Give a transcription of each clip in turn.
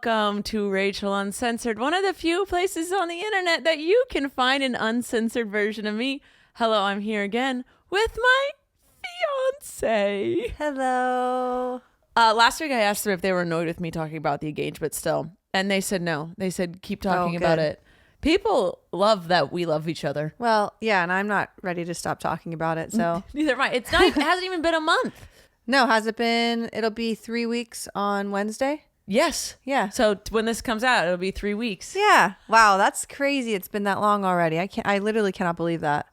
welcome to Rachel Uncensored, one of the few places on the internet that you can find an uncensored version of me. Hello, I'm here again with my fiance. Hello. Last week I asked them if they were annoyed with me talking about the engagement still, and they said no. They said keep talking about it. People love that we love each other. Well, yeah, and I'm not ready to stop talking about it, so. Neither am I. It hasn't even been a month. No, has it been? It'll be 3 weeks on Wednesday? Yes. Yeah. So when this comes out, it'll be 3 weeks. Yeah. Wow, that's crazy. It's been that long already. I literally cannot believe that.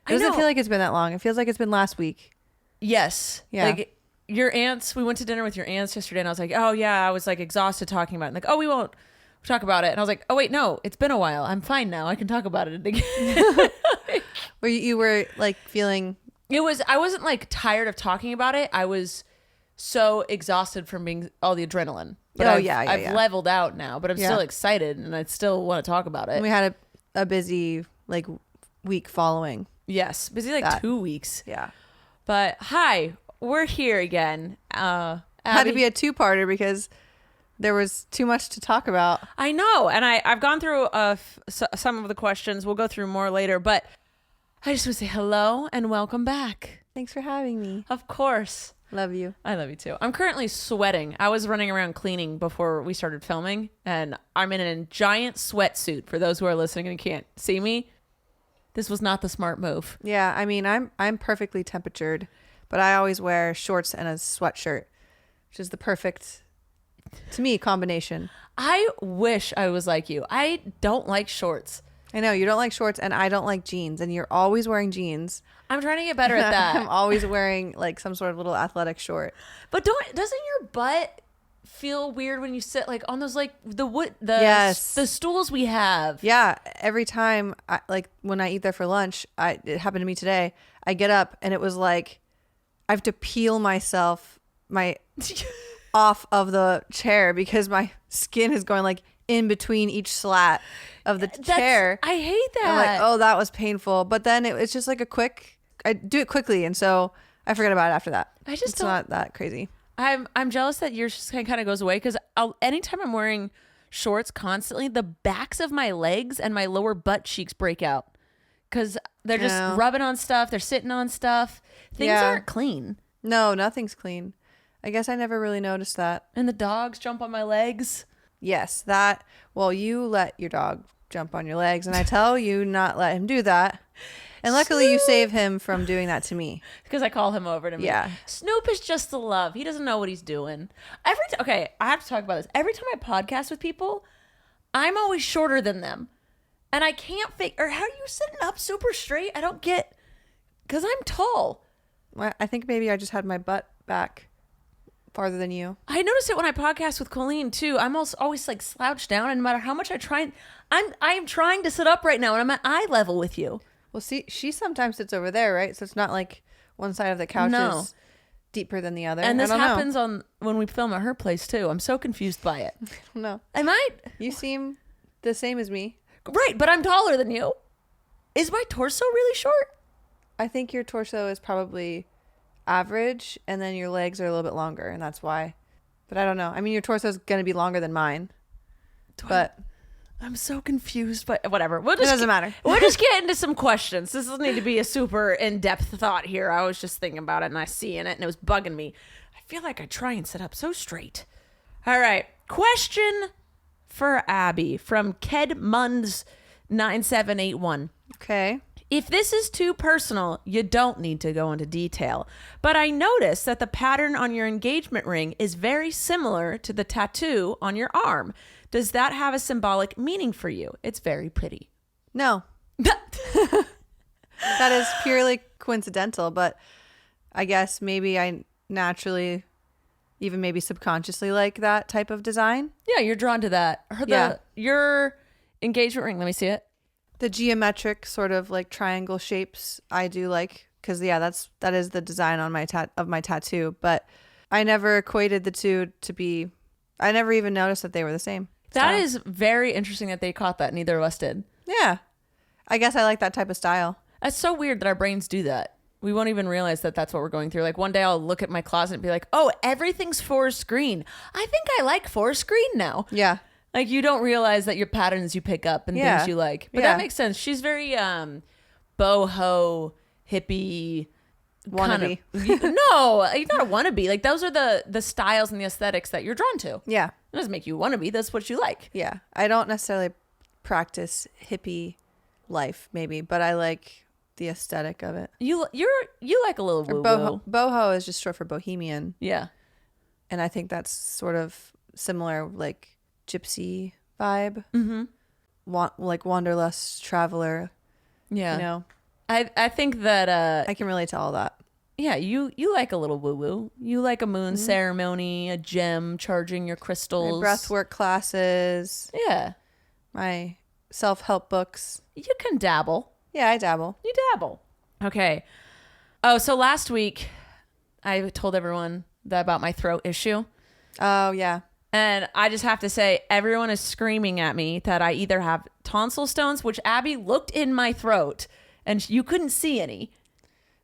It doesn't feel like it's been that long. It feels like it's been last week. Yes. Yeah. Like your aunts, we went to dinner with your aunts yesterday and I was like, oh yeah, I was like exhausted talking about it. And like, oh, we won't talk about it. And I was like, oh wait, no, it's been a while. I'm fine now. I can talk about it again. Where you were like feeling... I wasn't like tired of talking about it. I was so exhausted from being all the adrenaline. But I've leveled out now, but I'm still excited and I still want to talk about it. We had a busy like week following. Yes. Busy like 2 weeks. Yeah. But hi, we're here again. Abbie, Had to be a two-parter because there was too much to talk about. I know. And I've gone through some of the questions. We'll go through more later, but I just want to say hello and welcome back. Thanks for having me. Of course. Love you. I love you too. I'm currently sweating. I was running around cleaning before we started filming, and I'm in a giant sweatsuit. For those who are listening and can't see me, this was not the smart move. Yeah, I mean, I'm perfectly temperatured, but I always wear shorts and a sweatshirt, which is the perfect, to me, combination. I wish I was like you. I don't like shorts. I know you don't like shorts and I don't like jeans, and you're always wearing jeans. I'm trying to get better at that. I'm always wearing like some sort of little athletic short. But doesn't your butt feel weird when you sit like on those like the stools we have? Yeah, every time like when I eat there for lunch, it happened to me today. I get up and it was like I have to peel myself off of the chair because my skin is going like in between each slat of the chair. I hate that. I'm like, oh, that was painful. But then it's just like I do it quickly, and so I forget about it after that. It's not that crazy. I'm jealous that yours just kind of goes away because anytime I'm wearing shorts constantly, the backs of my legs and my lower butt cheeks break out because they're just rubbing on stuff. They're sitting on stuff. Things aren't clean. No, nothing's clean. I guess I never really noticed that. And the dogs jump on my legs. Yes, that. Well, you let your dog jump on your legs, and I tell you not let him do that. And luckily, you save him from doing that to me. Because I call him over to me. Yeah. Snoop is just the love. He doesn't know what he's doing. Okay, I have to talk about this. Every time I podcast with people, I'm always shorter than them. And I can't figure, how are you sitting up super straight? I don't get, because I'm tall. Well, I think maybe I just had my butt back farther than you. I notice it when I podcast with Colleen too. I'm always like slouched down, and no matter how much I try, I'm trying to sit up right now, and I'm at eye level with you. Well, see, she sometimes sits over there, right? So it's not like one side of the couch is deeper than the other. And this happens when we film at her place too. I'm so confused by it. I don't know. Am I? You seem the same as me. Right, but I'm taller than you. Is my torso really short? I think your torso is probably average, and then your legs are a little bit longer, and that's why. But I don't know. I mean, your torso is going to be longer than mine. I'm so confused, but whatever. It doesn't matter. We'll just get into some questions. This doesn't need to be a super in-depth thought here. I was just thinking about it, and I see in it, and it was bugging me. I feel like I try and sit up so straight. All right. Question for Abbie from Kedmunds9781. Okay. If this is too personal, you don't need to go into detail. But I noticed that the pattern on your engagement ring is very similar to the tattoo on your arm. Does that have a symbolic meaning for you? It's very pretty. No. That is purely coincidental, but I guess maybe I naturally, even maybe subconsciously, like that type of design. Yeah, you're drawn to that. Your engagement ring, let me see it. The geometric sort of like triangle shapes I do like, because that is the design on my tattoo, but I never equated the two to be, I never even noticed that they were the same. That is very interesting that they caught that. Neither of us did. Yeah. I guess I like that type of style. That's so weird that our brains do that. We won't even realize that that's what we're going through. Like one day I'll look at my closet and be like, oh, everything's forest green. I think I like forest green now. Yeah. Like you don't realize that your patterns you pick up and things you like. But that makes sense. She's very boho, hippie, Wannabe. No, you're not a wannabe. Like those are the styles and the aesthetics that you're drawn to. Yeah. It doesn't make you wannabe. That's what you like. Yeah. I don't necessarily practice hippie life, maybe, but I like the aesthetic of it. You like a little woo Boho, woo. boho is just short for bohemian. Yeah. And I think that's sort of similar, like gypsy vibe. Mm-hmm. Like wanderlust traveler. Yeah. You know, I think that I can relate to all that. yeah, you like a little woo woo. You like a moon ceremony, a gem, charging your crystals, My breathwork classes, Yeah. my self-help books. You can dabble. Yeah, I dabble. You dabble. Okay. Oh, so last week I told everyone about my throat issue. Oh, yeah. And I just have to say, everyone is screaming at me that I either have tonsil stones, which Abbie looked in my throat and you couldn't see any.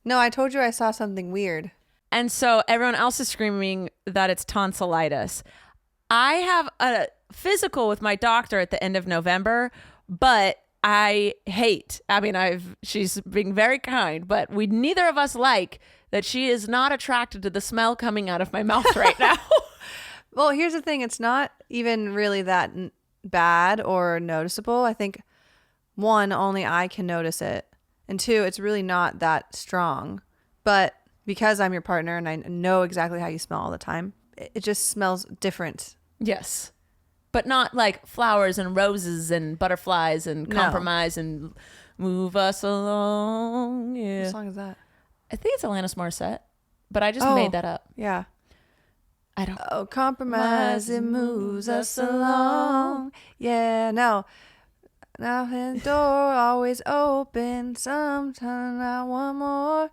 No, I told you I saw something weird. And so everyone else is screaming that it's tonsillitis. I have a physical with my doctor at the end of November, but I hate Abbie and she's being very kind, but we neither of us like that she is not attracted to the smell coming out of my mouth right now. Well, here's the thing. It's not even really that bad or noticeable. I think, one, only I can notice it. And two, it's really not that strong. But because I'm your partner and I know exactly how you smell all the time, it just smells different. Yes. But not like flowers and roses and butterflies and compromise and move us along. Yeah. What song is that? I think it's Alanis Morissette, but I just made that up. Yeah. I don't. Oh, compromise, it moves us along. Yeah, no. Now the door always open. Sometime I want more.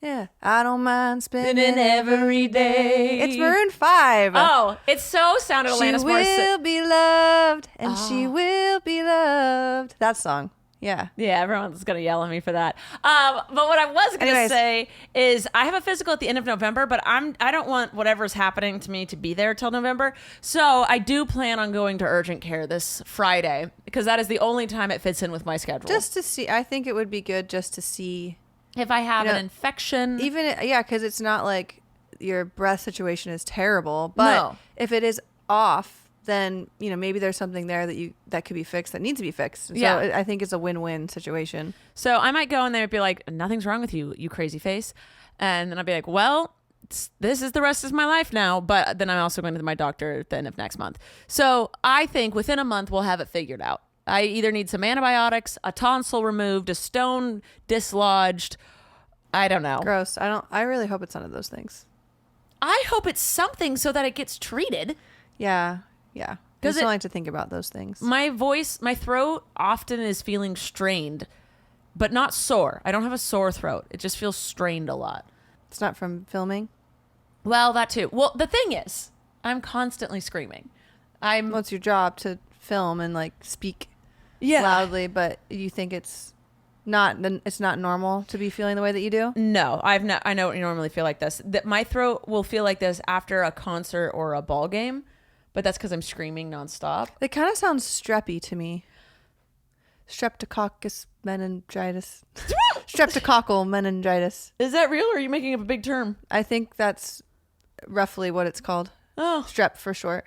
Yeah, I don't mind spending every day. It's Maroon 5. Oh, it so sounded Alanis Morissette. She will be loved, and she will be loved. That song. Yeah. Yeah, everyone's going to yell at me for that. But what I was going to say is I have a physical at the end of November, but I don't want whatever's happening to me to be there till November. So I do plan on going to urgent care this Friday because that is the only time it fits in with my schedule. Just to see. I think it would be good just to see if I have an infection. Because it's not like your breath situation is terrible, but if it is off, then maybe there's something there that could be fixed, that needs to be fixed. So I think it's a win-win situation. So I might go in there and be like, nothing's wrong with you, you crazy face. And then I'll be like, well, this is the rest of my life now. But then I'm also going to my doctor at the end of next month. So I think within a month, we'll have it figured out. I either need some antibiotics, a tonsil removed, a stone dislodged. I don't know. Gross. I really hope it's none of those things. I hope it's something so that it gets treated. Yeah. Yeah. I just don't like to think about those things. My throat often is feeling strained, but not sore. I don't have a sore throat. It just feels strained a lot. It's not from filming? Well, that too. Well, the thing is, I'm constantly screaming. Well, it's your job to film and speak loudly, but you think it's not normal to be feeling the way that you do? No, I don't normally feel like this. That my throat will feel like this after a concert or a ball game. But that's because I'm screaming nonstop. It kind of sounds streppy to me. Streptococcus meningitis. Streptococcal meningitis. Is that real or are you making up a big term? I think that's roughly what it's called. Oh. Strep for short.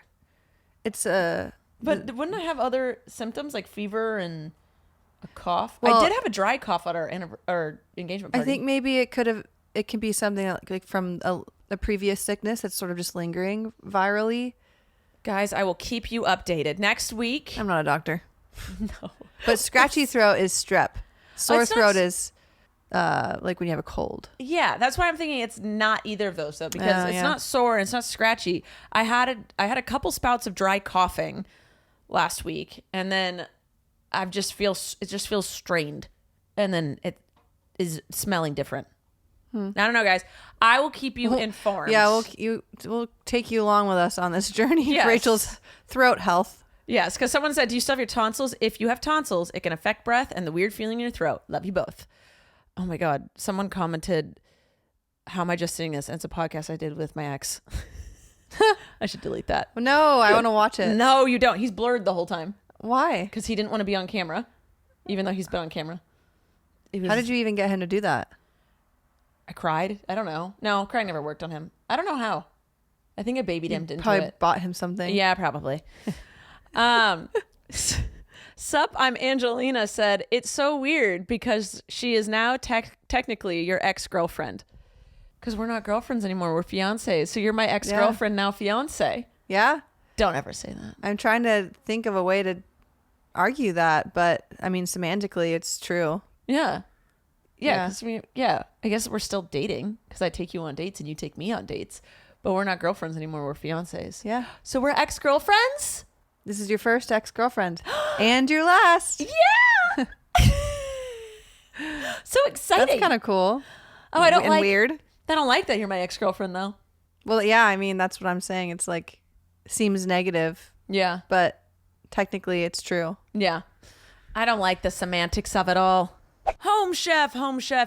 It's But wouldn't I have other symptoms like fever and a cough? Well, I did have a dry cough at our engagement party. I think maybe it can be something like from a previous sickness that's sort of just lingering virally. Guys, I will keep you updated. Next week. I'm not a doctor. No. But scratchy throat is strep. Sore throat is like when you have a cold. Yeah, that's why I'm thinking it's not either of those though, because it's not sore and it's not scratchy. I had a couple spouts of dry coughing last week, and then it just feels strained, and then it is smelling different. I don't know, guys. I will keep you informed. Yeah, we'll take you along with us on this journey. Yes. Rachel's throat health. Yes, because someone said, do you still have your tonsils? If you have tonsils, it can affect breath and the weird feeling in your throat. Love you both. Oh my God. Someone commented, how am I just seeing this? And it's a podcast I did with my ex. I should delete that. No, I want to watch it. No, you don't. He's blurred the whole time Why? because he didn't want to be on camera, even though he's been on camera. How did you even get him to do that? I cried. I don't know. No, crying never worked on him. I don't know how. I think I babied him into Probably it. bought him something. Yeah, probably. Sup, I'm Angelina said, it's so weird because she is now technically your ex-girlfriend. Because we're not girlfriends anymore. We're fiancés. So you're my ex-girlfriend, now fiancé. Yeah? Don't ever say that. I'm trying to think of a way to argue that, but I mean, semantically, it's true. Yeah. Yeah. I guess we're still dating because I take you on dates and you take me on dates. But we're not girlfriends anymore. We're fiancés. Yeah. So we're ex-girlfriends? This is your first ex-girlfriend. And your last. Yeah. So exciting. That's kind of cool. Oh, I don't like. Weird. I don't like that you're my ex-girlfriend though. Well, yeah, I mean, that's what I'm saying. It's like, seems negative, Yeah. but technically it's true. Yeah. I don't like the semantics of it all. Home Chef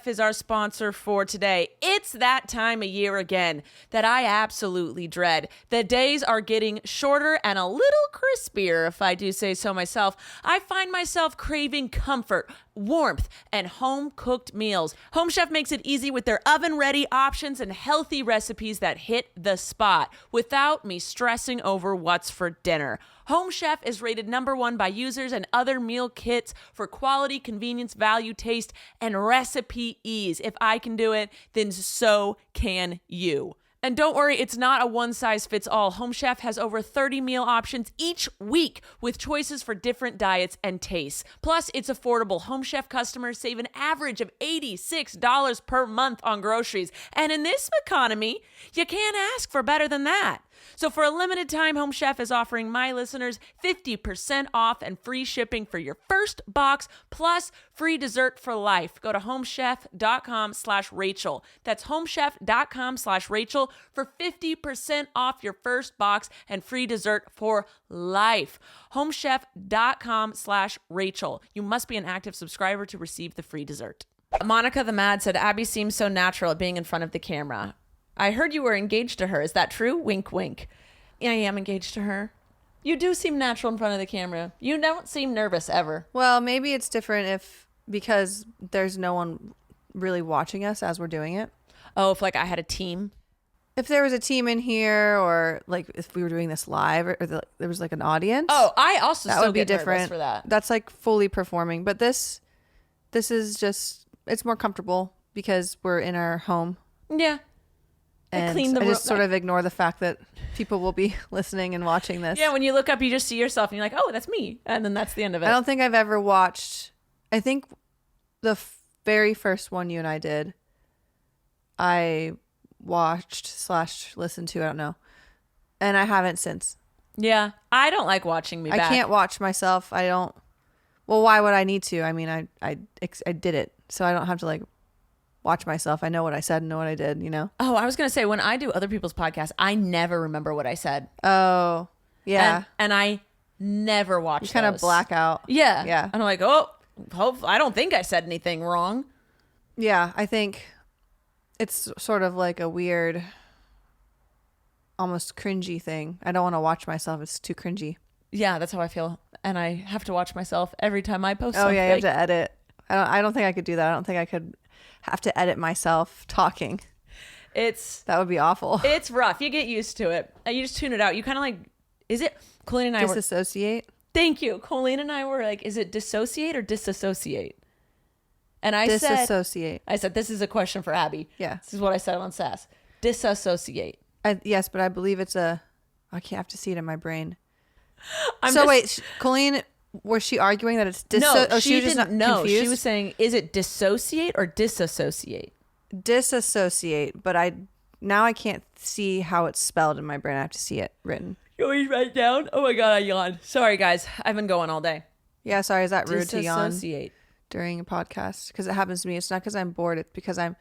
is our sponsor for today. It's that time of year again that I absolutely dread. The days are getting shorter and a little crispier, if I do say so myself. I find myself craving comfort, warmth, and home-cooked meals. Home Chef makes it easy with their oven-ready options and healthy recipes that hit the spot without me stressing over what's for dinner. Home Chef is rated #1 by users and other meal kits for quality, convenience, value, taste, and recipe ease. If I can do it, then so can you. And don't worry, it's not a one-size-fits-all. Home Chef has over 30 meal options each week with choices for different diets and tastes. Plus, it's affordable. Home Chef customers save an average of $86 per month on groceries. And in this economy, you can't ask for better than that. So for a limited time, Home Chef is offering my listeners 50% off and free shipping for your first box, plus free dessert for life. Go to homechef.com/Rachel. That's homechef.com/Rachel for 50% off your first box and free dessert for life. Homechef.com/Rachel. You must be an active subscriber to receive the free dessert. Monica the Mad said, Abbie seems so natural at being in front of the camera. I heard you were engaged to her. Is that true? Wink, wink. Yeah, I am engaged to her. You do seem natural in front of the camera. You don't seem nervous ever. Well, maybe it's different because there's no one really watching us as we're doing it. Oh, if like I had a team. If there was a team in here, or like if we were doing this live, or there was like an audience. Oh, I also that still would be get different nervous for that. That's like fully performing. But this is just, it's more comfortable because we're in our home. Yeah. And clean the I just room. sort of ignore the fact that people will be listening and watching this. Yeah, when you look up, you just see yourself and you're like, oh, that's me. And then that's the end of it. I don't think I've ever watched, I think the very first one you and I did, I watched / listened to, I don't know. And I haven't since. Yeah, I don't like watching me back. I can't watch myself. I don't, well, why would I need to? I mean, I did it, so I don't have to like watch myself. I know what I said and know what I did, you know? Oh, I was going to say, when I do other people's podcasts, I never remember what I said. Oh, yeah. And I never watch You kind of black out. Yeah. Yeah. And I'm like, oh, I don't think I said anything wrong. Yeah, I think it's sort of like a weird, almost cringy thing. I don't want to watch myself. It's too cringy. Yeah, that's how I feel. And I have to watch myself every time I post Oh, something. yeah, you have to edit. I don't think I could do that. I don't think I could have to edit myself talking. That would be awful. It's rough. You get used to it. You just tune it out. You kind of like, is it, Colleen and I Disassociate? Thank you. Colleen and I were like, is it dissociate or disassociate? And I Disassociate. said, this is a question for Abbie. Yeah. This is what I said on SAS. Disassociate. Yes, but I believe it's I can't have to see it in my brain. Wait, Colleen, was she arguing that it's no, she was just didn't not know. confused? She was saying, is it dissociate or disassociate? Disassociate, but I can't see how it's spelled in my brain. I have to see it written. You always write down? Oh my God, I yawned. Sorry, guys. I've been going all day. Yeah, sorry. Is that rude to yawn Disassociate. during a podcast? Because it happens to me. It's not because I'm bored. It's because I'm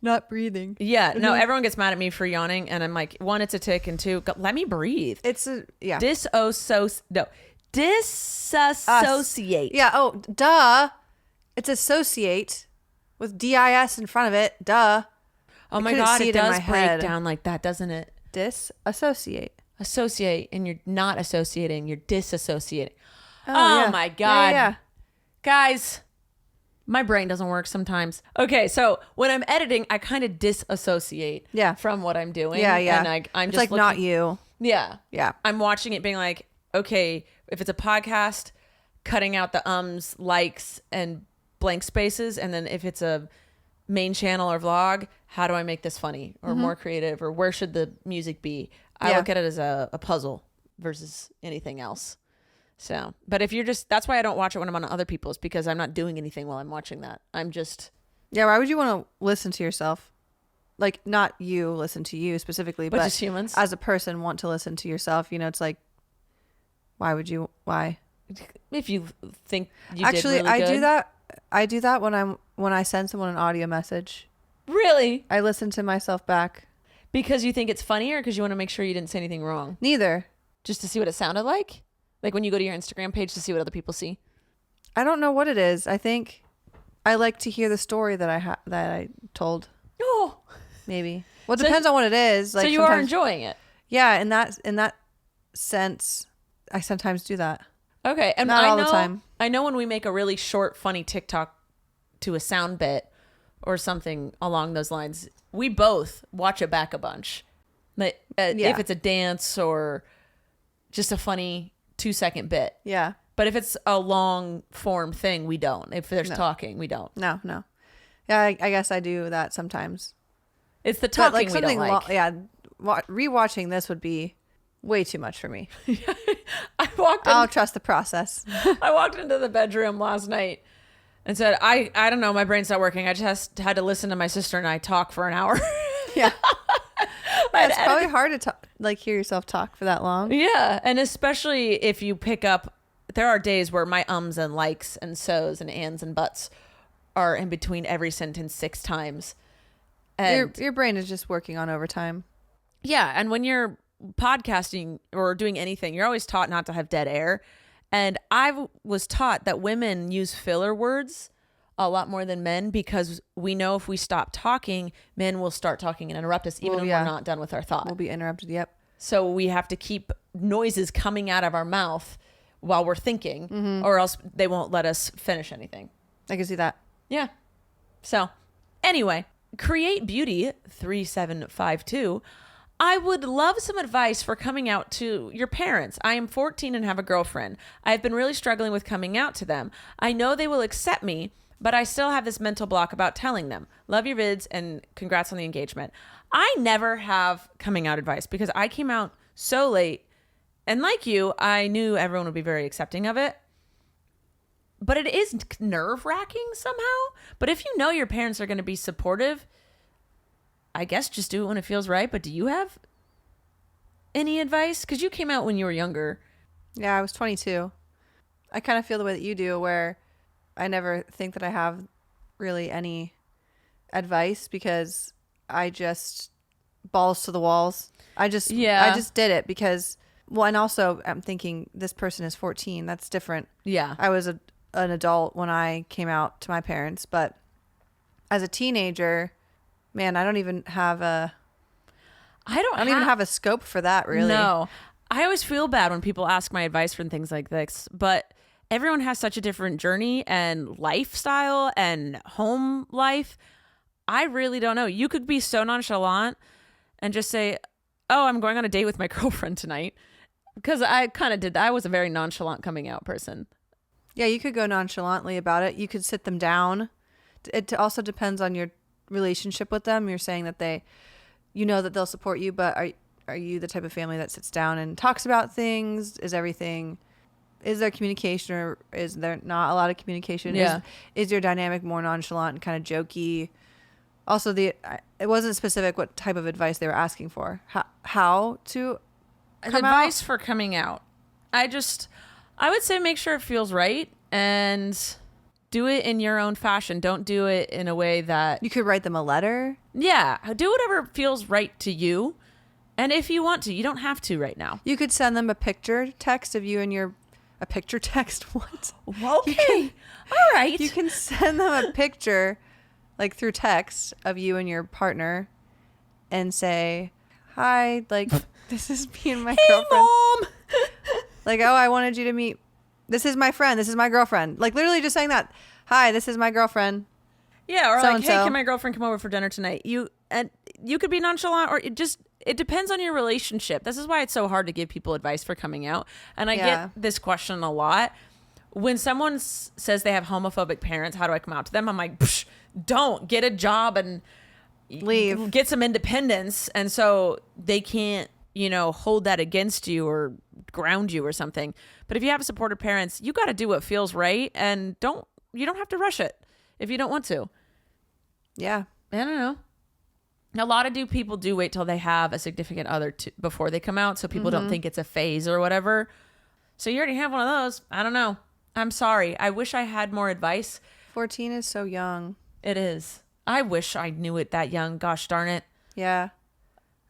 not breathing. Yeah, no, everyone gets mad at me for yawning. And I'm like, one, it's a tick. And two, let me breathe. Yeah. Disassociate. Yeah. Oh, duh. It's associate. with DIS in front of it. Duh. Oh my couldn't God, see it it in does my break head. down like that, doesn't it? Disassociate. Associate, and you're not associating, you're disassociating. Oh, yeah. My God. Yeah. Guys, my brain doesn't work sometimes. Okay, so when I'm editing, I kind of disassociate Yeah. from what I'm doing. Yeah. And I'm it's just like not you. Yeah. Yeah. I'm watching it being like, okay, if it's a podcast, cutting out the ums, likes, and blank spaces. And then if it's a main channel or vlog, how do I make this funny or more creative, or where should the music be? I look at it as a puzzle versus anything else. So, but if you're that's why I don't watch it when I'm on other people's, because I'm not doing anything while I'm watching that. I'm just. Yeah. Why would you want to listen to yourself? Like, not you listen to you specifically, but just humans. As a person want to listen to yourself. You know, it's like, why? If you think you Actually, did really good. I do that when I send someone an audio message. Really? I listen to myself back. Because you think it's funny, or because you want to make sure you didn't say anything wrong? Neither. Just to see what it sounded like? Like when you go to your Instagram page to see what other people see? I don't know what it is. I think I like to hear the story that I told. Oh. Maybe. Well, it depends on what it is. Like, so you are enjoying it? Yeah, in that sense, I sometimes do that. Okay, and not all the time. I know when we make a really short, funny TikTok to a sound bit or something along those lines, we both watch it back a bunch. Like, if it's a dance or just a funny 2-second bit. Yeah. But if it's a long form thing, we don't. If there's talking, we don't. No. Yeah, I guess I do that sometimes. It's the talking but we don't like. Rewatching this would be way too much for me. I'll trust the process. I walked into the bedroom last night and said, I don't know, my brain's not working. I just had to listen to my sister and I talk for an hour. Yeah. It's probably hard to talk, like, hear yourself talk for that long. Yeah, and especially if you pick up, there are days where my ums and likes and so's and ands and buts are in between every sentence 6 times. And your brain is just working on overtime. Yeah, and when you're podcasting or doing anything, you're always taught not to have dead air. And I was taught that women use filler words a lot more than men, because we know if we stop talking, men will start talking and interrupt us, even if we're not done with our thought. We'll be interrupted, yep. So we have to keep noises coming out of our mouth while we're thinking, or else they won't let us finish anything. I can see that. Yeah. So anyway, Create Beauty 3752. I would love some advice for coming out to your parents. I am 14 and have a girlfriend. I have been really struggling with coming out to them. I know they will accept me, but I still have this mental block about telling them. Love your vids and congrats on the engagement. I never have coming out advice because I came out so late. And like you, I knew everyone would be very accepting of it. But it is nerve-wracking somehow. But if you know your parents are going to be supportive, I guess just do it when it feels right. But do you have any advice? Because you came out when you were younger. Yeah, I was 22. I kind of feel the way that you do, where I never think that I have really any advice, because I just balls to the walls. I just did it because, well, and also I'm thinking this person is 14. That's different. Yeah. I was an adult when I came out to my parents, but as a teenager, man, I don't even have a scope for that, really. No. I always feel bad when people ask my advice for things like this, but everyone has such a different journey and lifestyle and home life. I really don't know. You could be so nonchalant and just say, oh, I'm going on a date with my girlfriend tonight. Because I kind of did that. I was a very nonchalant coming out person. Yeah, you could go nonchalantly about it. You could sit them down. It also depends on your relationship with them. You're saying that you know that they'll support you, but are you the type of family that sits down and talks about things? Is there communication, or is there not a lot of communication? Yeah. Is your dynamic more nonchalant and kind of jokey? Also, it wasn't specific what type of advice they were asking for. How to come advice out? For coming out. I would say make sure it feels right and do it in your own fashion. Don't do it in a way that... You could write them a letter. Yeah. Do whatever feels right to you. And if you want to, you don't have to right now. You could send them a picture text of you and a picture text? What? Okay. All right. You can send them a picture, like through text of you and your partner and say, hi, like this is me and my girlfriend. Mom. Like, oh, I wanted you to meet. This is my friend. This is my girlfriend. Like literally just saying that. Hi, this is my girlfriend. Yeah, or like, hey, So-and-so. can my girlfriend come over for dinner tonight? You could be nonchalant, or it depends on your relationship. This is why it's so hard to give people advice for coming out. And I get this question a lot. When someone says they have homophobic parents, how do I come out to them? I'm like, don't get a job and Leave. get some independence. And so they can't, hold that against you or ground you or something. But if you have supportive parents, you got to do what feels right, and you don't have to rush it if you don't want to. Yeah. I don't know. A lot of people do wait till they have a significant other before they come out, so people don't think it's a phase or whatever. So you already have one of those. I don't know. I'm sorry. I wish I had more advice. 14 is so young. It is. I wish I knew it that young. Gosh darn it. Yeah.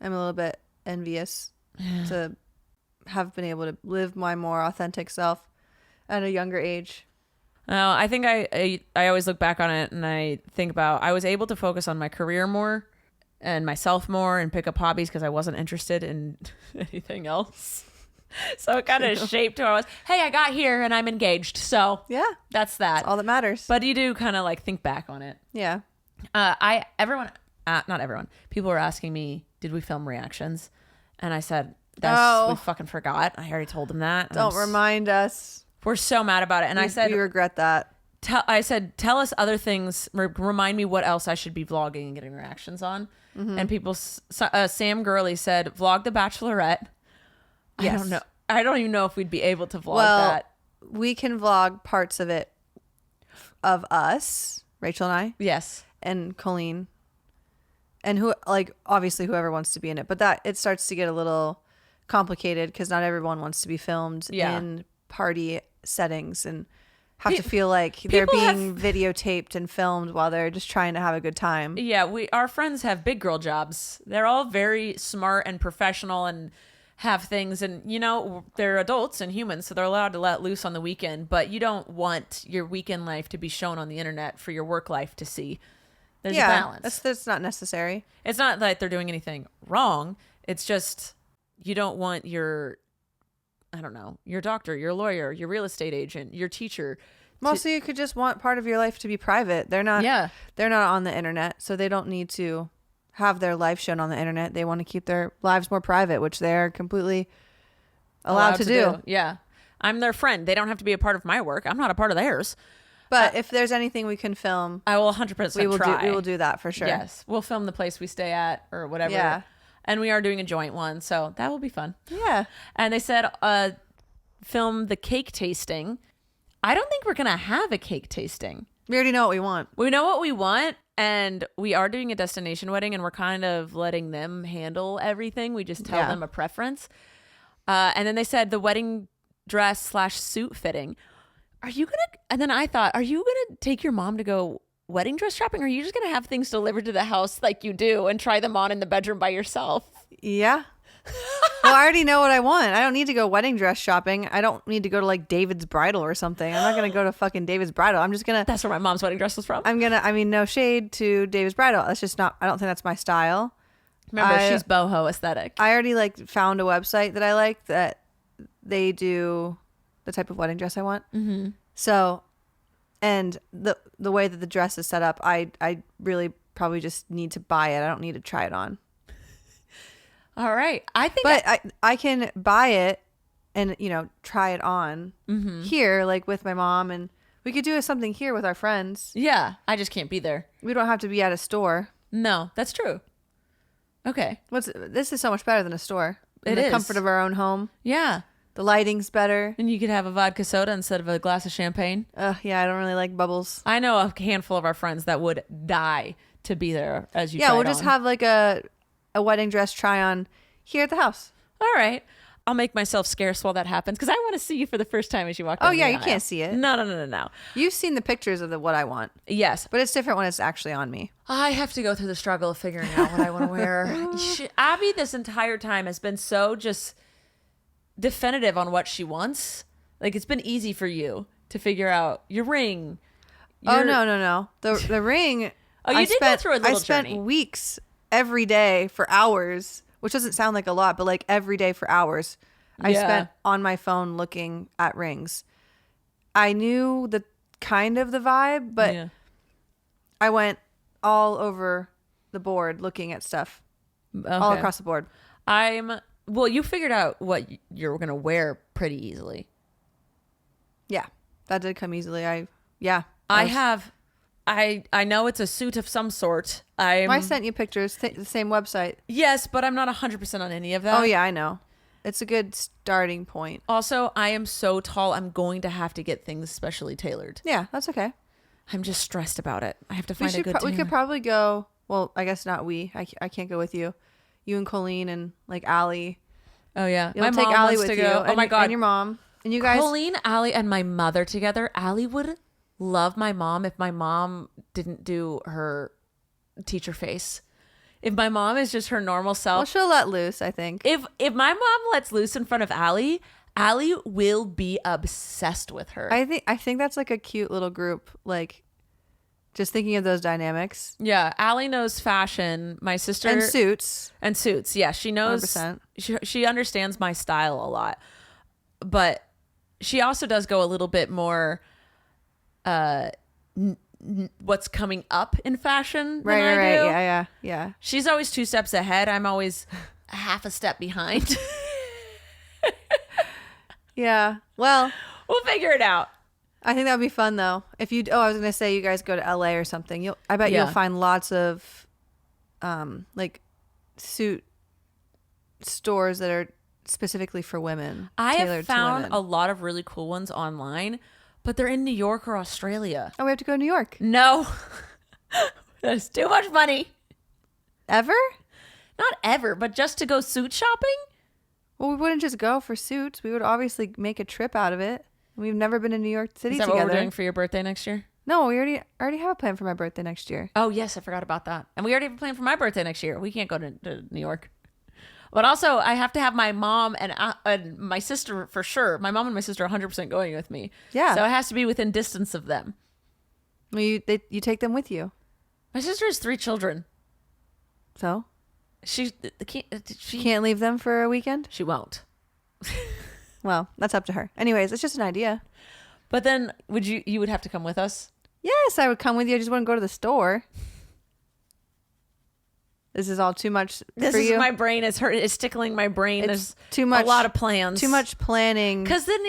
I'm a little bit envious to have been able to live my more authentic self at a younger age. No, I think I always look back on it and I think about I was able to focus on my career more and myself more and pick up hobbies because I wasn't interested in anything else. So it kind of shaped who I was. Hey, I got here and I'm engaged. So Yeah. that's that. All that matters. But you do kind of like think back on it. Yeah. Not everyone. People were asking me, did we film reactions? And I said, we fucking forgot. I already told them that. Don't remind us. We're so mad about it. And I said, we regret that. tell us other things. Remind me what else I should be vlogging and getting reactions on. And people, Sam Gurley said, vlog The Bachelorette. Yes. I don't know. I don't even know if we'd be able to vlog Well, that. we can vlog parts of it of us, Rachel and I, Yes. and Colleen, and obviously whoever wants to be in it. But that it starts to get a little complicated because not everyone wants to be filmed in party settings and have to feel like they're being videotaped and filmed while they're just trying to have a good time. Yeah, our friends have big girl jobs. They're all very smart and professional and have things, and they're adults and humans, so they're allowed to let loose on the weekend, but you don't want your weekend life to be shown on the internet for your work life to see. There's a balance. That's not necessary. It's not like they're doing anything wrong. It's just you don't want your doctor, your lawyer, your real estate agent, your teacher. Mostly you could just want part of your life to be private. They're not on the internet, so they don't need to have their life shown on the internet. They want to keep their lives more private, which they're completely allowed to do. Yeah. I'm their friend. They don't have to be a part of my work. I'm not a part of theirs. But if there's anything we can film, I will 100% try. We will do that for sure. Yes. We'll film the place we stay at or whatever. Yeah. And we are doing a joint one, so that will be fun. Yeah. And they said film the cake tasting. I don't think we're going to have a cake tasting. We already know what we want. We know what we want, and we are doing a destination wedding, and we're kind of letting them handle everything. We just tell them a preference. And then they said the wedding dress / suit fitting. And then I thought, are you going to take your mom to go wedding dress shopping? Or are you just going to have things delivered to the house like you do and try them on in the bedroom by yourself? Yeah. Well, I already know what I want. I don't need to go wedding dress shopping. I don't need to go to like David's Bridal or something. I'm not going to go to fucking David's Bridal. I'm just going to. That's where my mom's wedding dress was from. No shade to David's Bridal. That's just not, I don't think that's my style. Remember, she's boho aesthetic. I already found a website that I like that they do the type of wedding dress I want. Mm-hmm. So, and the way that the dress is set up, I really probably just need to buy it. I don't need to try it on. All right. I can buy it and, try it on here, like with my mom, and we could do something here with our friends. Yeah. I just can't be there. We don't have to be at a store. No, that's true. Okay. This is so much better than a store. It the is. comfort of our own home. Yeah. The lighting's better. And you could have a vodka soda instead of a glass of champagne. Yeah, I don't really like bubbles. I know a handful of our friends that would die to be there as you try we'll it just on. have like a wedding dress try on here at the house. All right. I'll make myself scarce while that happens because I want to see you for the first time as you walk down the aisle. You can't see it. No. You've seen the pictures of what I want. Yes. But it's different when it's actually on me. I have to go through the struggle of figuring out what I want to wear. Abbie this entire time has been so just definitive on what she wants. Like, it's been easy for you to figure out your ring. No. The ring, Oh, you did go through a little I spent journey. weeks every day for hours, which doesn't sound like a lot, but like every day for hours, I Yeah. spent on my phone looking at rings. I knew the kind of the vibe, but Yeah. I went all over the board looking at stuff, all Okay. across the board. Well, you figured out what you're going to wear pretty easily. Yeah, that did come easily. I know it's a suit of some sort. I sent you pictures, the same website. Yes, but I'm not 100% on any of that. Oh yeah, I know. It's a good starting point. Also, I am so tall, I'm going to have to get things specially tailored. Yeah, that's okay. I'm just stressed about it. I have to find a good We could tailor. probably go. Well, I guess not. I can't go with you. You and Colleen and like Allie. Oh, yeah. You'll My take mom Allie wants with to you. go. Oh, my God. And your mom. And you guys. Colleen, Allie, and my mother together. Allie would love my mom if my mom didn't do her teacher face. If my mom is just her normal self. Well, she'll let loose, I think. If my mom lets loose in front of Allie, Allie will be obsessed with her. I think that's like a cute little group. Like, just thinking of those dynamics. Yeah, Allie knows fashion. My sister And suits. and suits. Yeah, she knows. 100%. She understands my style a lot, but she also does go a little bit more. What's coming up in fashion? Right, than right, I do. yeah. She's always 2 steps ahead. I'm always half a step behind. Yeah. Well, We'll figure it out. I think that would be fun though. If you, I was gonna say you guys go to LA or something. I bet Yeah. you'll find lots of, like, suit stores that are specifically for women. I have tailored to found women. a lot of really cool ones online, but they're in New York or Australia. Oh, we have to go to New York. No, that's too much money. Ever? Not ever, but just to go suit shopping? Well, we wouldn't just go for suits. We would obviously make a trip out of it. We've never been to New York City Is that together. what we're doing for your birthday next year? No, we already have a plan for my birthday next year. Oh, yes, I forgot about that. And we already have a plan for my birthday next year. We can't go to New York. But also, I have to have my mom and my sister for sure. My mom and my sister are 100% going with me. Yeah. So it has to be within distance of them. Well, you take them with you. My sister has 3 children. So She can't leave them for a weekend. She won't. Well, that's up to her. Anyways, it's just an idea. But then you would have to come with us? Yes, I would come with you. I just wouldn't go to the store. This is all too much This for is you. my brain is hurt. It's tickling my brain. It's There's too much. a lot of plans. Too much planning. Because then,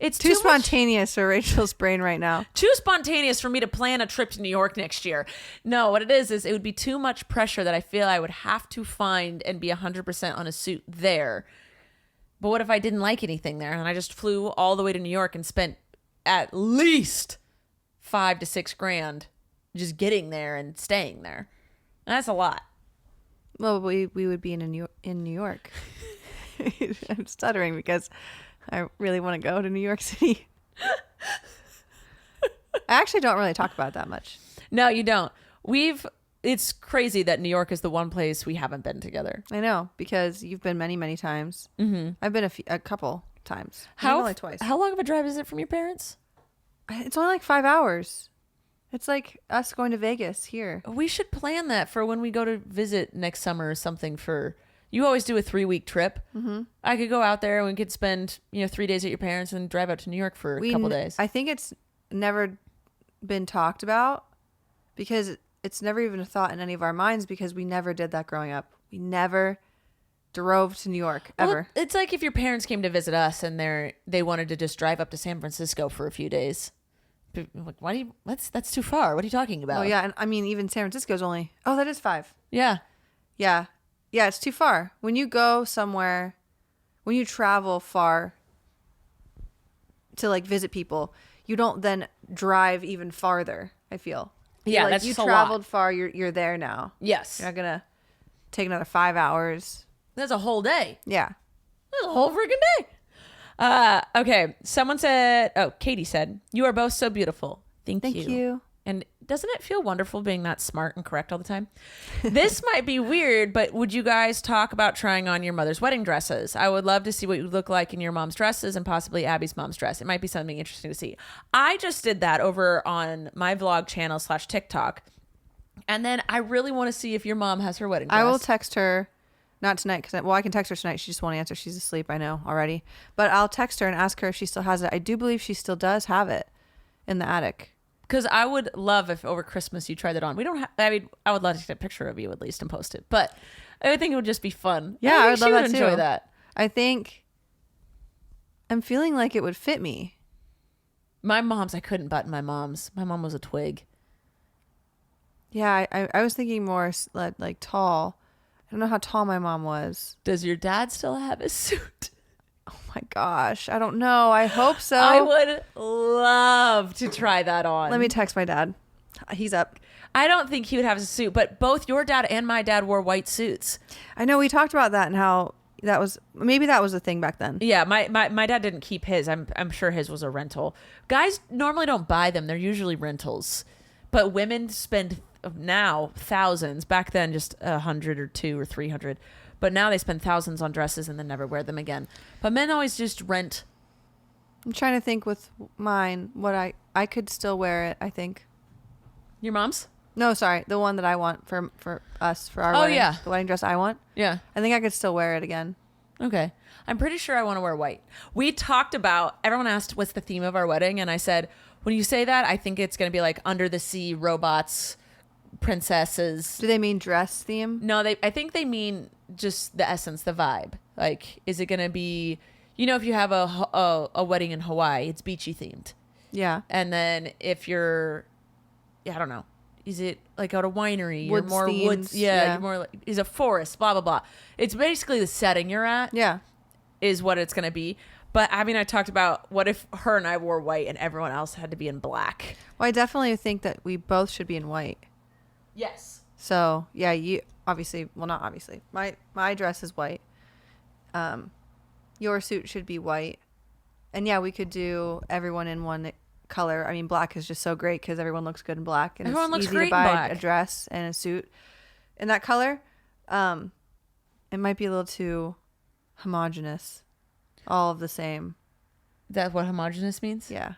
it's Too too much, spontaneous for Rachel's brain right now. too spontaneous for me to plan a trip to New York next year. No, what it is it would be too much pressure that I feel I would have to find and be 100% on a suit there. But what if I didn't like anything there and I just flew all the way to New York and spent at least $5,000 to $6,000 just getting there and staying there? That's a lot. Well, we would be in New York. I'm stuttering because I really want to go to New York City. I actually don't really talk about it that much. No, you don't. It's crazy that New York is the one place we haven't been together. I know, because you've been many, many times. Mm-hmm. I've been a couple times. Maybe only twice. How long of a drive is it from your parents? It's only like 5 hours. It's like us going to Vegas here. We should plan that for when we go to visit next summer or something. You always do a 3-week trip. Mm-hmm. I could go out there and we could spend 3 days at your parents and drive out to New York for a couple days. I think it's never been talked about because it's never even a thought in any of our minds because we never did that growing up. We never drove to New York ever. Well, it's like if your parents came to visit us and they wanted to just drive up to San Francisco for a few days. Like, why do you? That's too far. What are you talking about? Oh yeah, and I mean even San Francisco's only. Oh, that is 5. Yeah. Yeah, it's too far. When you go somewhere, when you travel far to like visit people, you don't then drive even farther. I feel. Yeah, like, that's you just a traveled lot. far. You're there now. Yes. You're not gonna take another 5 hours. That's a whole day. Yeah. That's a whole freaking day. Okay. Someone said, Katie said, "You are both so beautiful." Thank you. And doesn't it feel wonderful being that smart and correct all the time? This might be weird, but would you guys talk about trying on your mother's wedding dresses? I would love to see what you look like in your mom's dresses and possibly Abbie's mom's dress. It might be something interesting to see. I just did that over on my vlog channel /TikTok. And then I really want to see if your mom has her wedding dress. I will text her, not tonight, because I can text her tonight. She just won't answer. She's asleep, I know already. But I'll text her and ask her if she still has it. I do believe she still does have it in the attic. Because I would love if over Christmas you tried it on. We don't have, I mean, I would love to take a picture of you at least and post it. But I think it would just be fun. Yeah, I would love that enjoy too. that. I think I'm feeling like it would fit me. My mom's, I couldn't button my mom's. My mom was a twig. Yeah, I was thinking more like tall. I don't know how tall my mom was. Does your dad still have his suit? Oh my gosh. I don't know. I hope so. I would love to try that on. Let me text my dad. He's up. I don't think he would have a suit, but both your dad and my dad wore white suits. I know we talked about that and how that was a thing back then. Yeah, my dad didn't keep his. I'm sure his was a rental. Guys normally don't buy them. They're usually rentals. But women spend now thousands. Back then just 100 or 200 or 300. But now they spend thousands on dresses and then never wear them again. But men always just rent. I'm trying to think with mine what I could still wear it, I think. Your mom's? No, sorry. The one that I want for us, for our wedding. Yeah. The wedding dress I want. Yeah. I think I could still wear it again. Okay. I'm pretty sure I want to wear white. We talked about, everyone asked what's the theme of our wedding. And I said, when you say that, I think it's going to be like under the sea, robots, princesses. Do they mean dress theme? No, I think they mean just the essence, the vibe. Like, is it going to be, if you have a wedding in Hawaii, it's beachy themed. Yeah. And then if you're, I don't know, is it like at a winery? Woods you're more themes, woods. yeah. You're more like, is a forest, blah, blah, blah. It's basically the setting you're at. Yeah. Is what it's going to be. But Abby and I talked about what if her and I wore white and everyone else had to be in black. Well, I definitely think that we both should be in white. Yes. So, yeah, you obviously, well, not obviously. My dress is white. Your suit should be white. And yeah, we could do everyone in one color. I mean, black is just so great because everyone looks good in black. And Everyone looks easy great to buy in black. a dress and a suit in that color. It might be a little too homogenous. All of the same. That's what homogenous means? Yeah.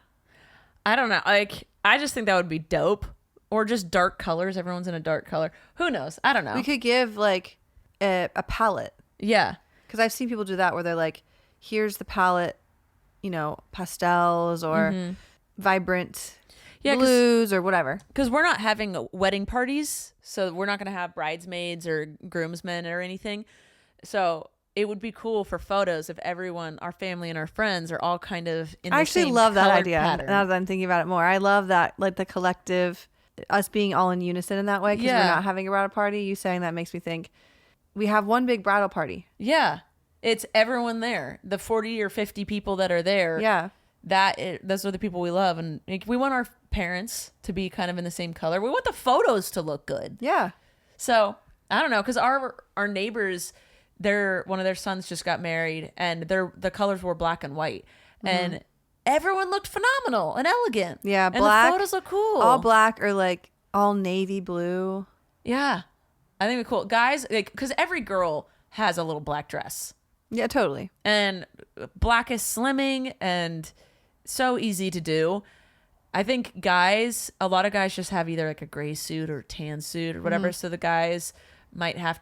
I don't know. Like, I just think that would be dope. Or just dark colors. Everyone's in a dark color. Who knows? I don't know. We could give like a palette. Yeah. Because I've seen people do that where they're like, here's the palette, pastels or vibrant blues or whatever. Because we're not having wedding parties. So we're not going to have bridesmaids or groomsmen or anything. So it would be cool for photos if everyone, our family and our friends are all kind of in the I actually same love that colored idea pattern. now that I'm thinking about it more. I love that, like the collective, us being all in unison in that way because we're not having a brattle party. You saying that makes me think we have one big brattle party. Yeah. It's everyone there. The 40 or 50 people that are there. Yeah. Those are the people we love. And we want our parents to be kind of in the same color. We want the photos to look good. Yeah. So, I don't know. Because our neighbors, one of their sons just got married. And the colors were black and white. And everyone looked phenomenal and elegant. Yeah. And Black. the photos look cool. All black or like all navy blue. Yeah. I think it's cool. Guys, because every girl has a little black dress. Yeah, totally. And black is slimming and so easy to do. I think a lot of guys just have either like a gray suit or tan suit or whatever. So the guys might have,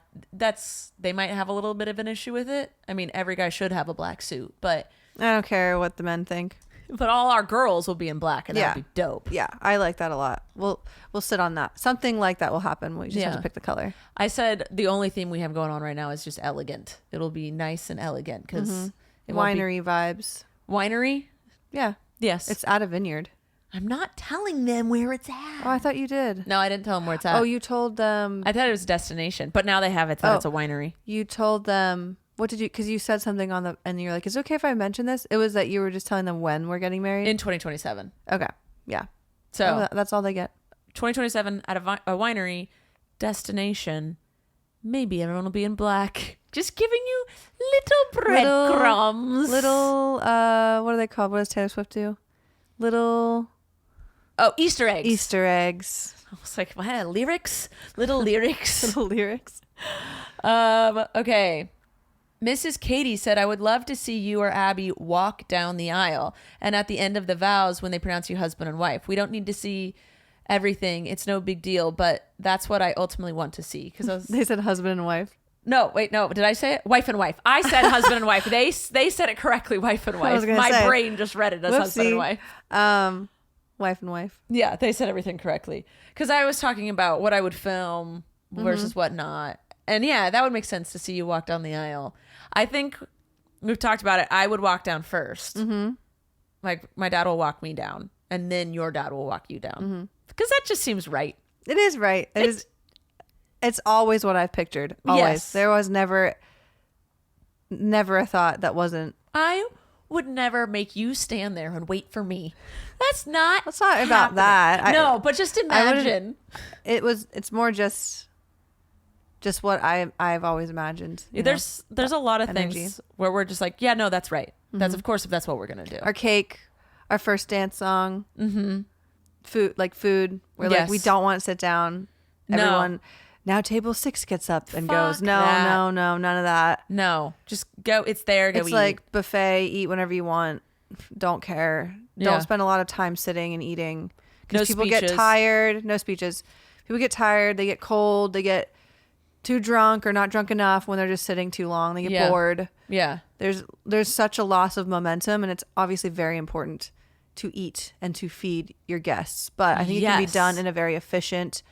they might have a little bit of an issue with it. I mean, every guy should have a black suit, but I don't care what the men think. But all our girls will be in black, and that'd be dope. Yeah, I like that a lot. We'll sit on that. Something like that will happen. We just have to pick the color. I said the only theme we have going on right now is just elegant. It'll be nice and elegant because Winery vibes. Winery? Yeah. Yes. It's at a vineyard. I'm not telling them where it's at. Oh, I thought you did. No, I didn't tell them where it's at. Oh, you told them. I thought it was a destination, but now they have it that it's a winery. You told them. What did you, because you said something and you're like, is it okay if I mention this? It was that you were just telling them when we're getting married? In 2027. Okay. Yeah. So that's all they get. 2027 at a winery destination. Maybe everyone will be in black. Just giving you little breadcrumbs. Little, what are they called? What does Taylor Swift do? Little. Oh, Easter eggs. Easter eggs. I was like, what? Lyrics? Little lyrics. Little lyrics. Okay. Mrs. Katie said, I would love to see you or Abbie walk down the aisle. And at the end of the vows, when they pronounce you husband and wife, we don't need to see everything. It's no big deal, but that's what I ultimately want to see. Because They said husband and wife. no, wait, no, did I say it? Wife and wife. I said husband and wife. They said it correctly, wife and wife. My brain just read it as husband and wife. Wife and wife. Yeah, they said everything correctly. Because I was talking about what I would film versus what not. And yeah, that would make sense to see you walk down the aisle. I think we've talked about it. I would walk down first. Like my dad will walk me down, and then your dad will walk you down. Because that just seems right. It is right. It's always what I've pictured. Always. Yes. There was never a thought that wasn't. I would never make you stand there and wait for me. That's not. It's not about that. No, but just imagine. It's more just what I've always imagined. There's a lot of energy. things where we're just like, yeah, no, that's right. That's of course if that's what we're gonna do. Our cake, our first dance song, food. We're like, we don't want to sit down. Everyone. Now table 6 gets up and goes, no, none of that. No, just go. It's there. Go it's eat. like buffet, eat whenever you want. Don't care. Yeah. Don't spend a lot of time sitting and eating. No Because people speeches. get tired. No speeches. People get tired. They get cold. They get too drunk or not drunk enough when they're just sitting too long. They get bored. Yeah. There's such a loss of momentum, and it's obviously very important to eat and to feed your guests. But I think it can be done in a very efficient,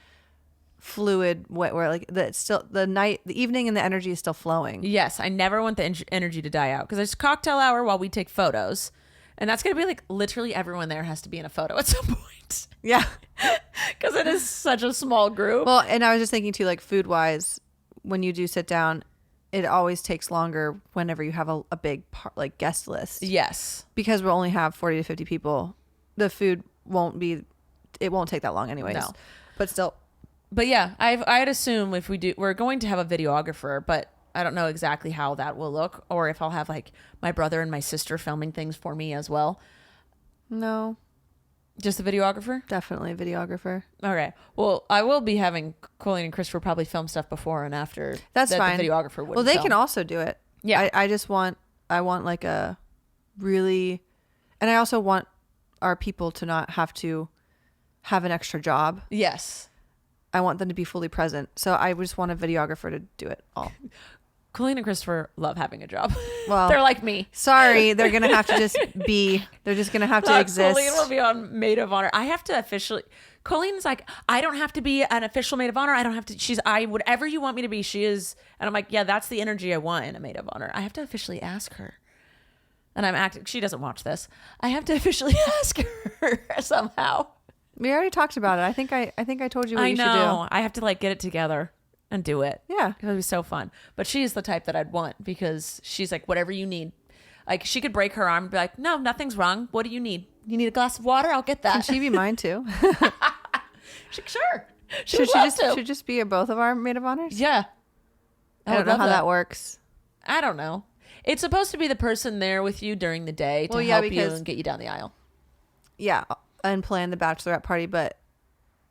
fluid way where like the evening and the energy is still flowing. Yes, I never want the energy to die out because there's cocktail hour while we take photos, and that's gonna be like literally everyone there has to be in a photo at some point. Yeah, because it is such a small group. Well, and I was just thinking too, like food wise, when you do sit down, it always takes longer whenever you have a big like guest list. Yes, because we'll only have 40 to 50 people. The food won't take that long anyways. No, but still. But yeah, I'd assume if we're going to have a videographer, but I don't know exactly how that will look, or if I'll have like my brother and my sister filming things for me as well. No, just the videographer. Definitely a videographer. Okay. Well, I will be having Colleen and Christopher probably film stuff before and after. That's fine. The videographer would. Well, they can also do it. Yeah. I want like a really, and I also want our people to not have to have an extra job. Yes. I want them to be fully present. So I just want a videographer to do it all. Colleen and Christopher love having a job. Well, they're like me. Sorry, they're going to have to just be, they're just going to have to exist. Colleen will be on Maid of Honor. I have to officially, Colleen's like, I don't have to be an official Maid of Honor. I don't have to, whatever you want me to be, she is. And I'm like, yeah, that's the energy I want in a Maid of Honor. I have to officially ask her. And I'm acting, she doesn't watch this. I have to officially ask her somehow. We already talked about it. I think I told you what you should do. I have to like get it together and do it. Yeah. It would be so fun. But she's the type that I'd want because she's like, whatever you need. Like she could break her arm and be like, no, nothing's wrong. What do you need? You need a glass of water? I'll get that. Can she be mine too? Sure. Should just be both of our Maid of Honors? Yeah. I don't know how that works. I don't know. It's supposed to be the person there with you during the day to help you and get you down the aisle. Yeah. And plan the bachelorette party, but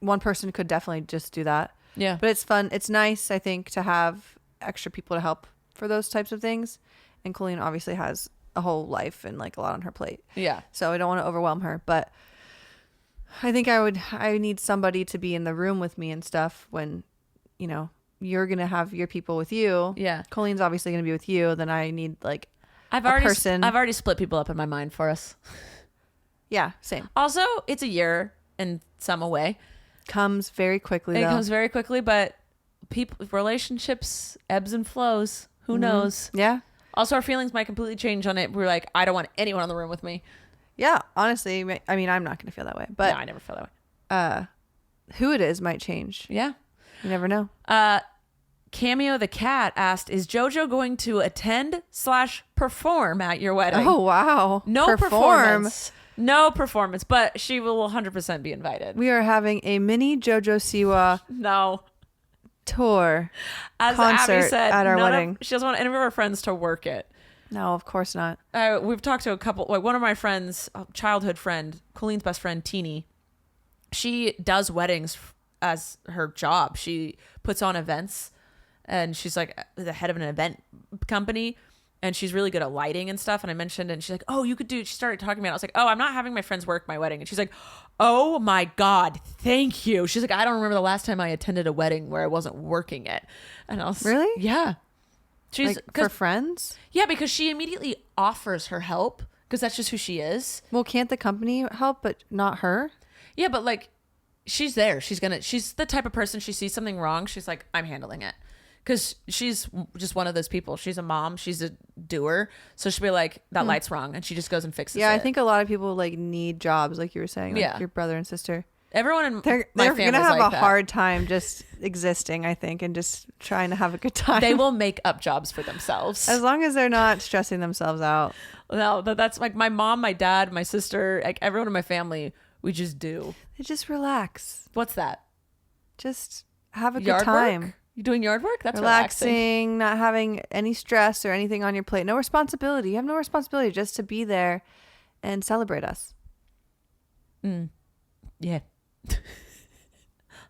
one person could definitely just do that. Yeah. But it's fun. It's nice, I think, to have extra people to help for those types of things. And Colleen obviously has a whole life and like a lot on her plate. Yeah. So I don't want to overwhelm her, but I think I need somebody to be in the room with me and stuff when, you know, you're going to have your people with you. Yeah. Colleen's obviously going to be with you. Then I need like I've already split people up in my mind for us. Yeah, same. Also, it's a year in some way. Comes very quickly, though. It comes very quickly, but relationships ebbs and flows. Who knows? Yeah. Also, our feelings might completely change on it. We're like, I don't want anyone in the room with me. Yeah, honestly, I mean, I'm not going to feel that way. But no, I never feel that way. Who it is might change. Yeah. You never know. Cameo the Cat asked, is JoJo going to attend/perform at your wedding? Oh, wow. No performance. No performance, but she will 100% be invited. We are having a mini JoJo Siwa tour as concert Abbie said, at our wedding. She doesn't want any of her friends to work it. No, of course not. We've talked to a couple, like one of my friends, a childhood friend, Colleen's best friend, Teeny. She does weddings as her job. She puts on events and she's like the head of an event company. and she's really good at lighting and stuff. And I mentioned, and she's like, oh, you could do, she started talking about it. I was like, oh, I'm not having my friends work my wedding. And she's like, oh my God, thank you. She's like, I don't remember the last time I attended a wedding where I wasn't working it. And I was Really? Yeah. She's Like for friends? Yeah, because she immediately offers her help because that's just who she is. Well, can't the company help, but not her? Yeah, but like she's there. She's the type of person, she sees something wrong. She's like, I'm handling it. Because she's just one of those people. She's a mom. She's a doer. So she'll be like, that light's wrong. And she just goes and fixes it. Yeah, I think a lot of people like need jobs, like you were saying. Like Yeah. your brother and sister. Everyone in They're my going family to have like a hard time just existing, I think, and just trying to have a good time. They will make up jobs for themselves. As long as they're not stressing themselves out. No, that's like my mom, my dad, my sister, like everyone in my family, we just do. They just relax. What's that? Just have a good Yard time. work? You doing yard work? That's Relaxing, relaxing. not having any stress or anything on your plate. No responsibility. You have no responsibility just to be there and celebrate us. Yeah.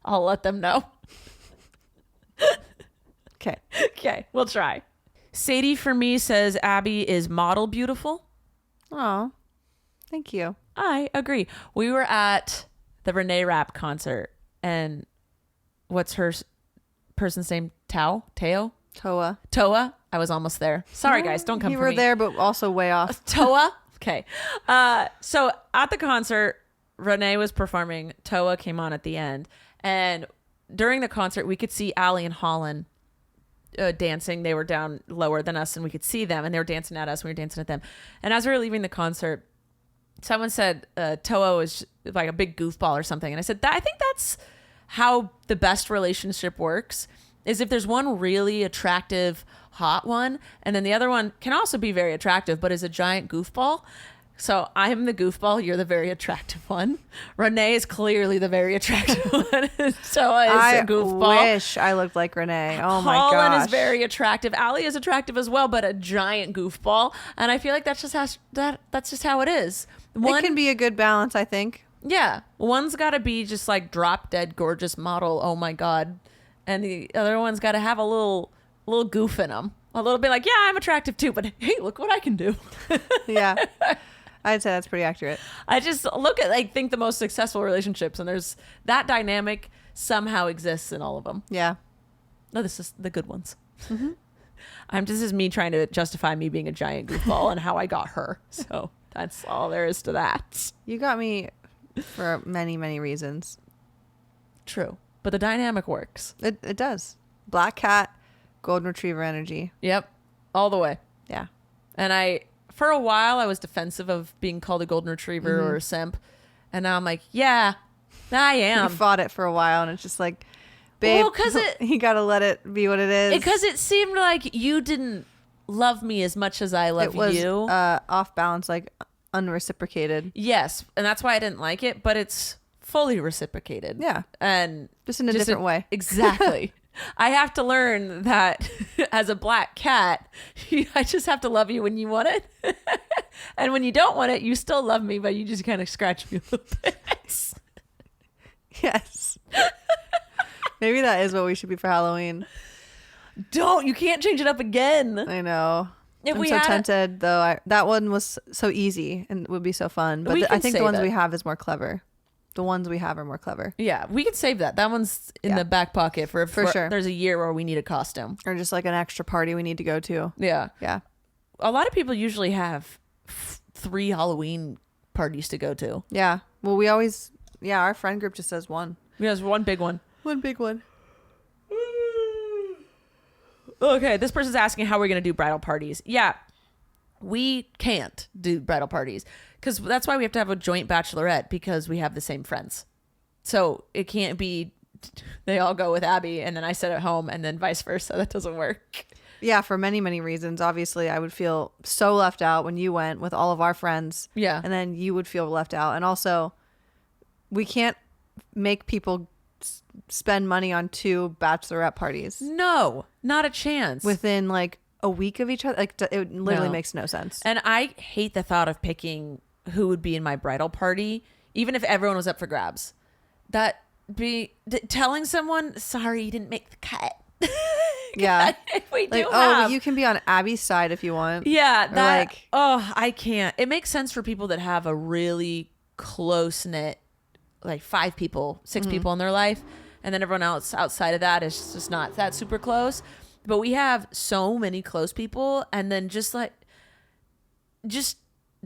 I'll let them know. Okay. Okay, we'll try. Sadie for me says Abbie is model beautiful. Oh, thank you. I agree. We were at the Renee Rapp concert, and what's her person's name? Teo? Toa. Toa? I was almost there. Sorry, guys. Don't come You for were me. there, but also way off. Toa? Okay. So at the concert, Renee was performing. Toa came on at the end. And during the concert, we could see Allie and Holland dancing. They were down lower than us, and we could see them. And they were dancing at us. And we were dancing at them. And as we were leaving the concert, someone said Toa was like a big goofball or something. And I said, I think that's how the best relationship works, is if there's one really attractive, hot one, and then the other one can also be very attractive, but is a giant goofball. So I'm the goofball. You're the very attractive one. Renee is clearly the very attractive one. Toa is a goofball. I wish I looked like Renee. Oh my gosh. Holland is very attractive. Allie is attractive as well, but a giant goofball. And I feel like that's just how it is. It can be a good balance, I think. Yeah. One's got to be just like drop dead gorgeous model. Oh my God. And the other one's got to have a little goof in them. A little bit like, yeah, I'm attractive too, but hey, look what I can do. Yeah. I'd say that's pretty accurate. I just look at think the most successful relationships, and there's that dynamic somehow exists in all of them. Yeah. No, this is the good ones. Mm-hmm. This is me trying to justify me being a giant goofball and how I got her. So that's all there is to that. You got me for many, many reasons. True. But the dynamic works. It does. Black cat, golden retriever energy. Yep. All the way. Yeah. And for a while, I was defensive of being called a golden retriever or a simp. And now I'm like, yeah, I am. You fought it for a while, and it's just like, babe, you got to let it be what it is. Because it seemed like you didn't love me as much as I love you. It was off balance, like unreciprocated. Yes. And that's why I didn't like it. But it's fully reciprocated. Yeah. And just in a different way. Exactly. I have to learn that as a black cat, I just have to love you when you want it. And when you don't want it, you still love me, but you just kind of scratch me a little bit. Yes. Maybe that is what we should be for Halloween. You can't change it up again. I know. If I'm we so had tempted, though. That one was so easy and would be so fun. But I think the ones we have is more clever. The ones we have are more clever. Yeah, we could save that. That one's in the back pocket for sure. There's a year where we need a costume. Or just like an extra party we need to go to. Yeah. Yeah. A lot of people usually have 3 Halloween parties to go to. Yeah. Well, our friend group just says one. Yeah, there's one big one. One big one. Okay, this person's asking how we're going to do bridal parties. Yeah, we can't do bridal parties because that's why we have to have a joint bachelorette, because we have the same friends. So it can't be they all go with Abbie and then I sit at home and then vice versa. That doesn't work. Yeah, for many, many reasons. Obviously, I would feel so left out when you went with all of our friends. Yeah. And then you would feel left out. And also, we can't make people spend money on 2 bachelorette parties. No, not a chance. Within like a week of each other. Like, it literally makes no sense. And I hate the thought of picking who would be in my bridal party, even if everyone was up for grabs. Telling someone, sorry, you didn't make the cut. Yeah. We do Like, have. you can be on Abbie's side if you want. Yeah, Or that. like, I can't. It makes sense for people that have a really close knit, like 5 people, 6 people in their life, and then everyone else outside of that is just not that super close. But we have so many close people, and then just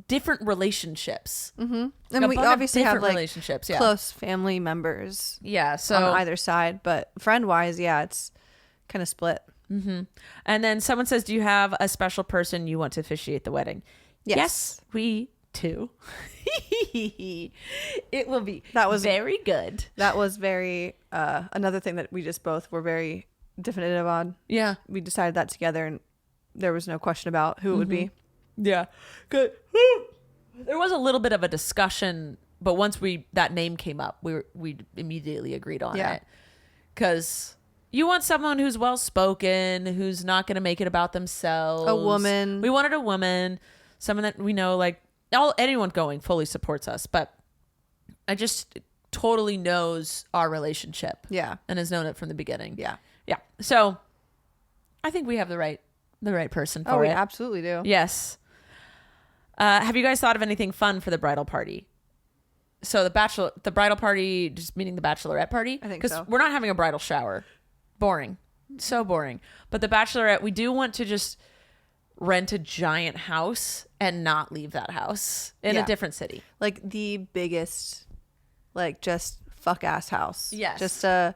different relationships. and we obviously have like relationships, yeah. close family members Yeah, so on either side, but friend wise, yeah, it's kind of split. And then someone says, do you have a special person you want to officiate the wedding? Yes. We do. It will be That was very good. That was very another thing that we just both were very definitive on. Yeah. We decided that together, and there was no question about who it would be. Yeah. Good. There was a little bit of a discussion, but once that name came up, we immediately agreed on it. Because you want someone who's well spoken, who's not going to make it about themselves. A woman. We wanted a woman, someone that we know, like anyone going fully supports us, but I just totally knows our relationship. Yeah. And has known it from the beginning. Yeah. Yeah. So I think we have the right person for Oh, we it. absolutely do. Yes. Have you guys thought of anything fun for the bridal party? So the bridal party, just meaning the bachelorette party? I think so. Because we're not having a bridal shower. Boring. So boring. But the bachelorette, we do want to just rent a giant house and not leave that house in a different city. Like the biggest, like just fuck ass house. Yes. Just a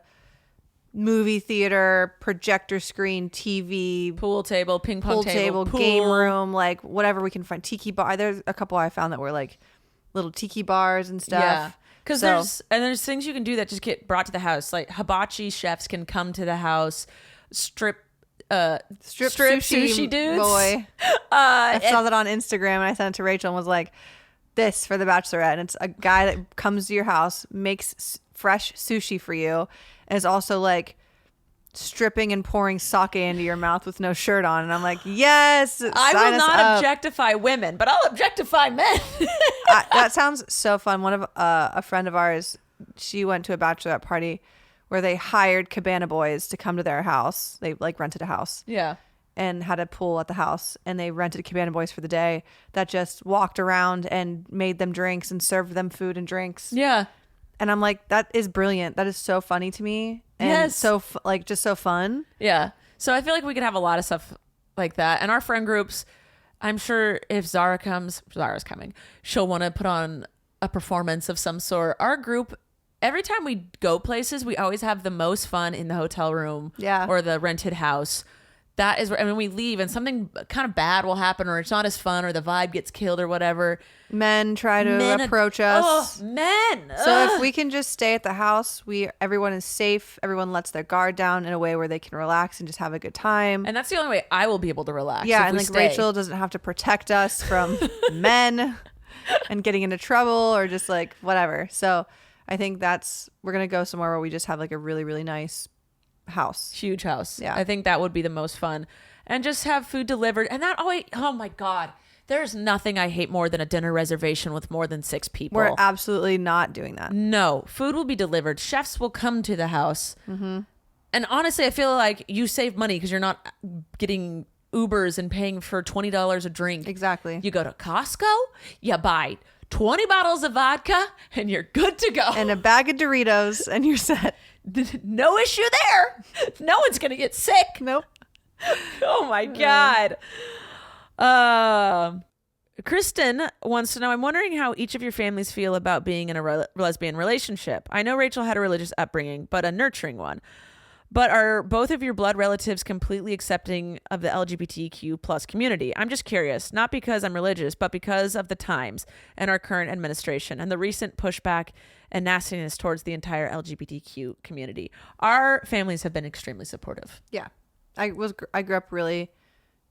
movie theater, projector screen, TV, Pool table, ping pong pool table, pool. game room, like whatever we can find. Tiki bar. There's a couple I found that were like little tiki bars and stuff. Yeah. Because there's things you can do that just get brought to the house. Like hibachi chefs can come to the house, strip sushi dudes. Boy. I saw that on Instagram and I sent it to Rachel and was like, this for the bachelorette. And it's a guy that comes to your house, makes fresh sushi for you, and is also like stripping and pouring sake into your mouth with no shirt on. And I'm like, yes, I will not objectify women, but I'll objectify men. That sounds so fun. One of a friend of ours, she went to a bachelorette party where they hired cabana boys to come to their house. They like rented a house. Yeah. And had a pool at the house, and they rented cabana boys for the day that just walked around and made them drinks and served them food and drinks. Yeah. And I'm like, that is brilliant. That is so funny to me. And yes. so just so fun. Yeah. So I feel like we could have a lot of stuff like that. And our friend groups, I'm sure if Zara's coming, she'll want to put on a performance of some sort. Our group, every time we go places, we always have the most fun in the hotel room or the rented house. That is where, I mean, we leave and something kind of bad will happen, or it's not as fun, or the vibe gets killed or whatever. Men try to approach us. Oh, men. So if we can just stay at the house, everyone is safe. Everyone lets their guard down in a way where they can relax and just have a good time. And that's the only way I will be able to relax. Yeah, and like Rachel doesn't have to protect us from men and getting into trouble or just like whatever. So I think we're going to go somewhere where we just have like a really, really nice house. Huge house. Yeah. I think that would be the most fun. And just have food delivered. And that always, oh my God. There's nothing I hate more than a dinner reservation with more than 6 people. We're absolutely not doing that. No. Food will be delivered. Chefs will come to the house. Mm-hmm. And honestly, I feel like you save money because you're not getting Ubers and paying for $20 a drink. Exactly. You go to Costco, you buy 20 bottles of vodka, and you're good to go. And a bag of Doritos, and you're set. No issue there. No one's going to get sick. Nope. Oh my God. Kristen wants to know, I'm wondering how each of your families feel about being in a lesbian relationship. I know Rachel had a religious upbringing, but a nurturing one. But are both of your blood relatives completely accepting of the LGBTQ plus community? I'm just curious, not because I'm religious, but because of the times and our current administration and the recent pushback and nastiness towards the entire LGBTQ community. Our families have been extremely supportive. Yeah. I grew up really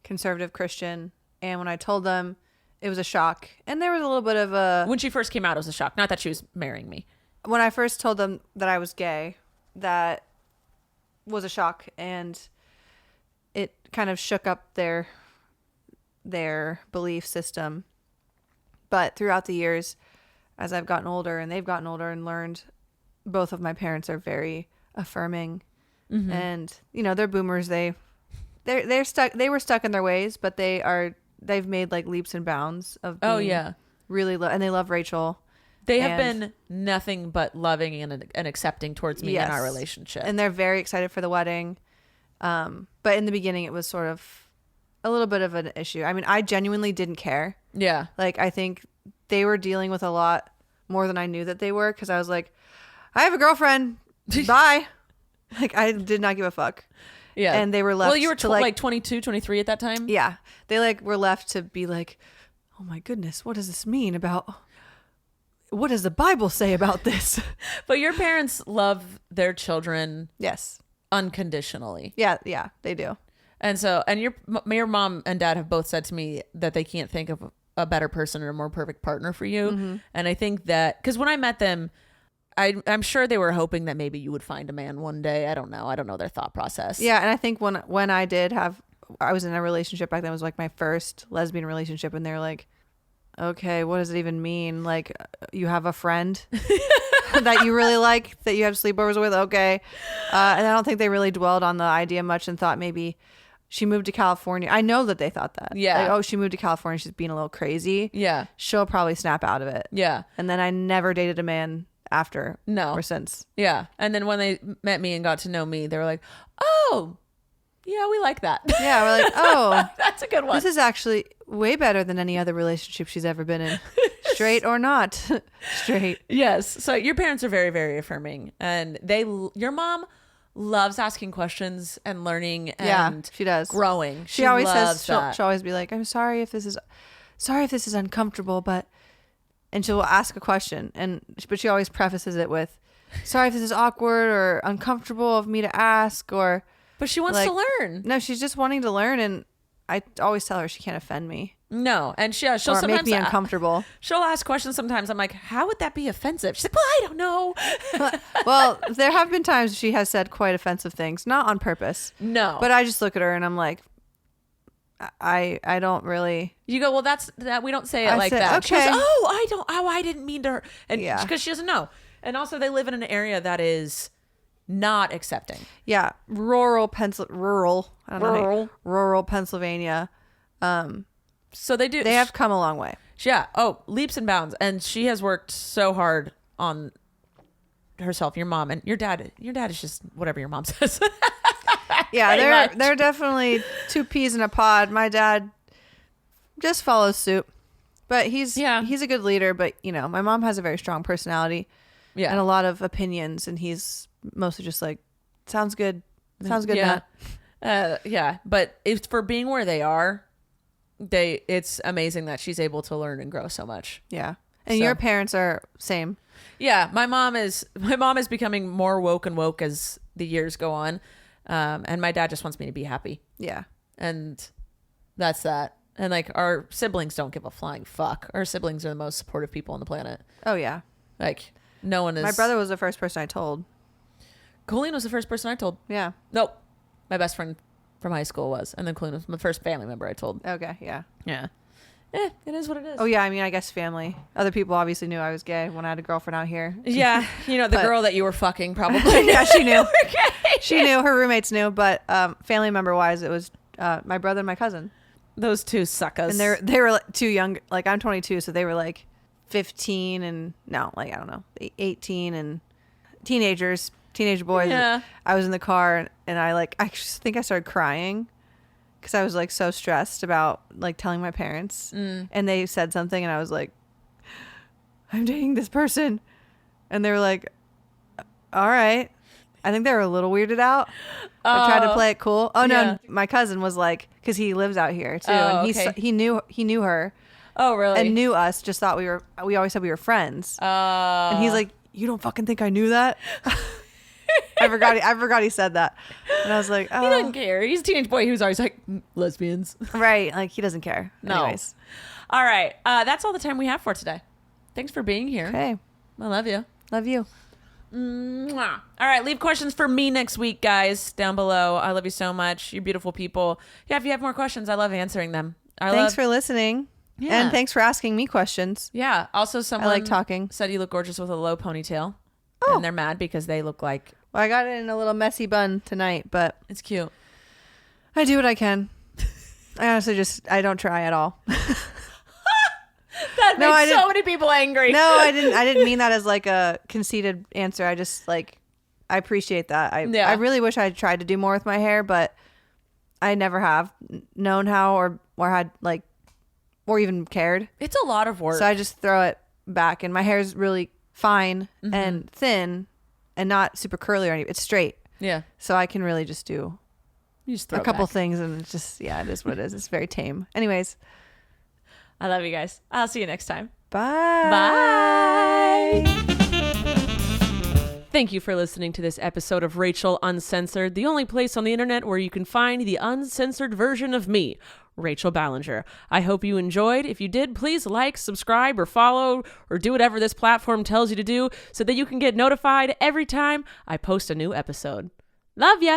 conservative Christian, and when I told them, it was a shock. And there was a little bit of a... When she first came out, it was a shock. Not that she was marrying me. When I first told them that I was gay, that was a shock, and it kind of shook up their belief system. But throughout the years, as I've gotten older and they've gotten older and learned, both of my parents are very affirming. Mm-hmm. And, they're boomers. They they're stuck. They were stuck in their ways, but they've made like leaps and bounds of being really and they love Rachel. They have been nothing but loving and accepting towards me in our relationship. And they're very excited for the wedding. But in the beginning, it was sort of a little bit of an issue. I mean, I genuinely didn't care. Yeah. Like, I think they were dealing with a lot more than I knew that they were, because I was like, I have a girlfriend. Bye. Like, I did not give a fuck. Yeah. And they were left. Well, you were like 22, 23 at that time? Yeah. They like were left to be like, oh my goodness, what does this mean about... What does the Bible say about this? But your parents love their children. Yes. Unconditionally. Yeah, they do. And so, and your mom and dad have both said to me that they can't think of a better person or a more perfect partner for you. Mm-hmm. And I think that, because when I met them, I'm sure they were hoping that maybe you would find a man one day. I don't know their thought process. Yeah, and I think when I was in a relationship back then, it was like my first lesbian relationship, and they're like, okay, what does it even mean? Like, you have a friend that you really like, that you have sleepovers with? Okay. And I don't think they really dwelled on the idea much and thought maybe she moved to California. I know that they thought that. Yeah. Like, oh, she moved to California. She's being a little crazy. Yeah. She'll probably snap out of it. Yeah. And then I never dated a man after. No. Or since. Yeah. And then when they met me and got to know me, they were like, oh, yeah, we like that. Yeah, we're like, oh, that's a good one. This is actually way better than any other relationship she's ever been in. Straight or not. Straight. Yes. So your parents are very, very affirming, and your mom loves asking questions and learning, and she does. Growing. She always says, she'll always be like, I'm sorry if this is uncomfortable, and she'll ask a question, but she always prefaces it with, sorry if this is awkward or uncomfortable of me to ask, or... But she wants to learn. No, she's just wanting to learn, and I always tell her she can't offend me. No, and she'll or sometimes make me uncomfortable. She'll ask questions sometimes. I'm like, how would that be offensive? She's like, well, I don't know. Well, there have been times she has said quite offensive things, not on purpose. No, but I just look at her and I'm like, I don't really. You go, well, that's that. We don't say it like that. Okay. She goes, I didn't mean to her, and because she doesn't know. And also, they live in an area that is not accepting. Yeah, rural Pennsylvania. So they do. They have come a long way. Yeah. Oh, leaps and bounds. And she has worked so hard on herself. Your mom and your dad is just whatever your mom says. Yeah, they're definitely two peas in a pod. My dad just follows suit, but he's a good leader. But my mom has a very strong personality, and a lot of opinions, and he's mostly just like, sounds good, yeah. Matt. But it's for being where they are. It's amazing that she's able to learn and grow so much. Yeah. And your parents are same. Yeah. My mom is becoming more woke as the years go on. And my dad just wants me to be happy. Yeah. And that's that. And like, our siblings don't give a flying fuck. Our siblings are the most supportive people on the planet. Oh yeah. Like, no one is. My brother was the first person I told. Colleen was the first person I told. Yeah. Nope. My best friend from high school was, and then Colleen was my first family member I told. Okay, yeah. It is what it is. Oh yeah, I mean, I guess family. Other people obviously knew I was gay when I had a girlfriend out here. Yeah, the girl that you were fucking probably. Yeah, she knew. She knew. Her roommates knew, but family member wise, it was my brother and my cousin. Those two suckers. And they were too young. Like, I'm 22, so they were like 15 and I don't know, 18 and teenage boys. Yeah. I was in the car and I just think I started crying because I was like so stressed about like telling my parents, and they said something and I was like, I'm dating this person, and they were like, all right. I think they were a little weirded out. I tried to play it cool. Oh no, my cousin was like, because he lives out here too, and he knew her. Oh really? And knew us. Just thought we always said we were friends. And he's like, you don't fucking think I knew that? I forgot he said that. And I was like, oh. He doesn't care. He's a teenage boy who's always like, lesbians. Right. Like, he doesn't care. No. Anyways. All right. That's all the time we have for today. Thanks for being here. Okay. I love you. Love you. Mwah. All right. Leave questions for me next week, guys, down below. I love you so much. You're beautiful people. Yeah. If you have more questions, I love answering them. Thanks for listening. Yeah. And thanks for asking me questions. Yeah. Also, someone I like talking. said you look gorgeous with a low ponytail. Oh. And they're mad because they look like... Well, I got it in a little messy bun tonight, but... It's cute. I do what I can. I honestly I don't try at all. That makes so many people angry. No, I didn't mean that as like a conceited answer. I just like, I appreciate that. I really wish I had tried to do more with my hair, but I never have known how or had like, or even cared. It's a lot of work. So I just throw it back, and my hair is really fine and thin and not super curly or anything. It's straight. Yeah. So I can really just do a couple things, and it's just, yeah, it is what it is. It's very tame. Anyways. I love you guys. I'll see you next time. Bye. Bye. Thank you for listening to this episode of Rachel Uncensored, the only place on the internet where you can find the uncensored version of me, Rachel Ballinger. I hope you enjoyed. If you did, please like, subscribe, or follow, or do whatever this platform tells you to do so that you can get notified every time I post a new episode. Love ya!